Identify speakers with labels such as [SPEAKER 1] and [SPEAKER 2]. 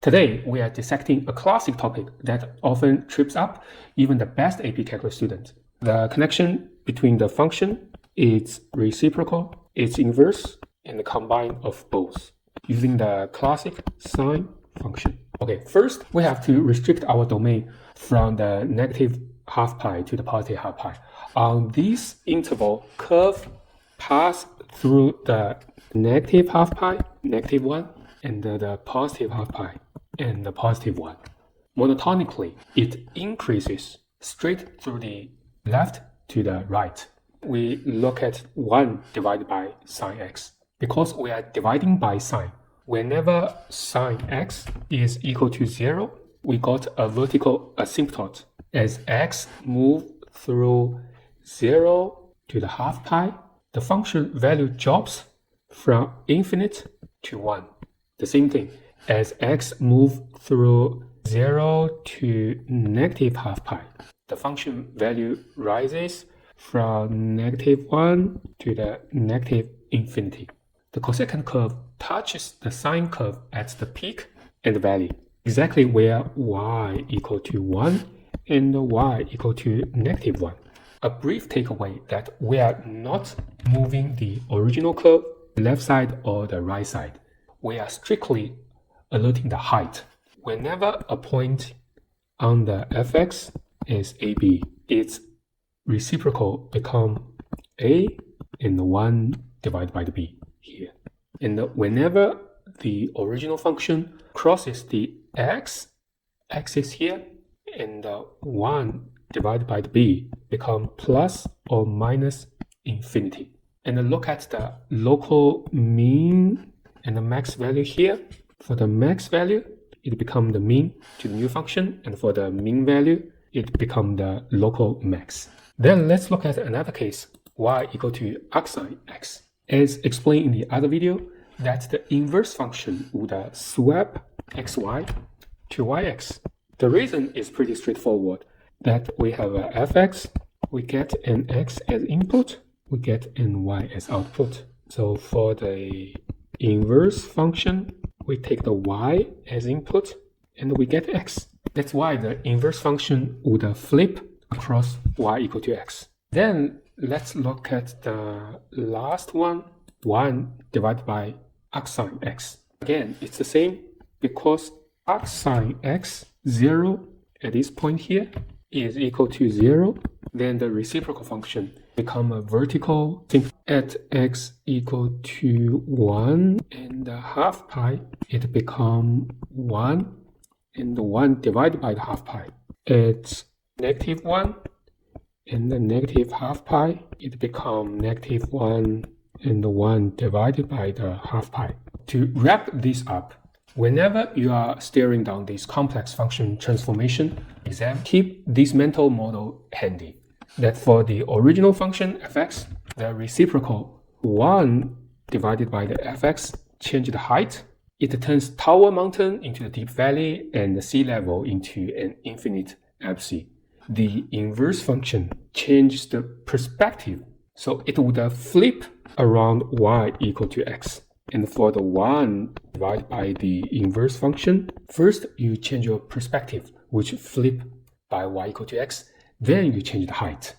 [SPEAKER 1] Today, we are dissecting a classic topic that often trips up even the best AP Calculus student. The connection between the function, its reciprocal, its inverse, and the combine of both, using the classic sine function. Okay, first, we have to restrict our domain from the negative half pi to the positive half pi. On this interval, curve pass through the negative half pi, negative 1, and the positive half pi, and the positive 1. Monotonically, it increases straight through the left to the right. We look at 1 divided by sine x. Because we are dividing by sine, whenever sine x is equal to 0, we got a vertical asymptote. As x moves through 0 to the half pi, the function value drops from infinite to 1. The same thing, as x moves through 0 to negative half pi, the function value rises from negative 1 to the negative infinity. The cosecant curve touches the sine curve at the peak and the valley, exactly where y equal to 1 and y equal to negative 1. A brief takeaway that we are not moving the original curve, left side or the right side. We are strictly alerting the height. Whenever a point on the fx is AB, its reciprocal become A and 1 divided by the B here. And whenever the original function crosses the x axis here, and 1 divided by the b become plus or minus infinity. And look at the local mean and the max value here. For the max value, it become the mean to the new function, and for the mean value, it become the local max. Then let's look at another case, y equal to arcsine x. As explained in the other video, that the inverse function would swap xy to yx. The reason is pretty straightforward, that we have a fx, we get an x as input, we get an y as output. So for the inverse function, we take the y as input, and we get x. That's why the inverse function would flip across y equal to x. Then let's look at the last one, 1 divided by arcsine x. Again, it's the same because arcsine x 0 at this point here is equal to 0. Then the reciprocal function become a vertical at x equal to 1 and the half pi, it become 1 and the 1 divided by the half pi. It's negative 1 and the negative half pi, it become negative 1 and the 1 divided by the half pi. To wrap this up, whenever you are staring down this complex function transformation exam, keep this mental model handy. That for the original function fx, the reciprocal 1 divided by the fx change the height. It turns Tower Mountain into a deep valley and the sea level into an infinite abyss. The inverse function changes the perspective, so it would flip around y equal to x. And for the 1 divided by the inverse function, first you change your perspective, which flip by y equal to x, then you change the height.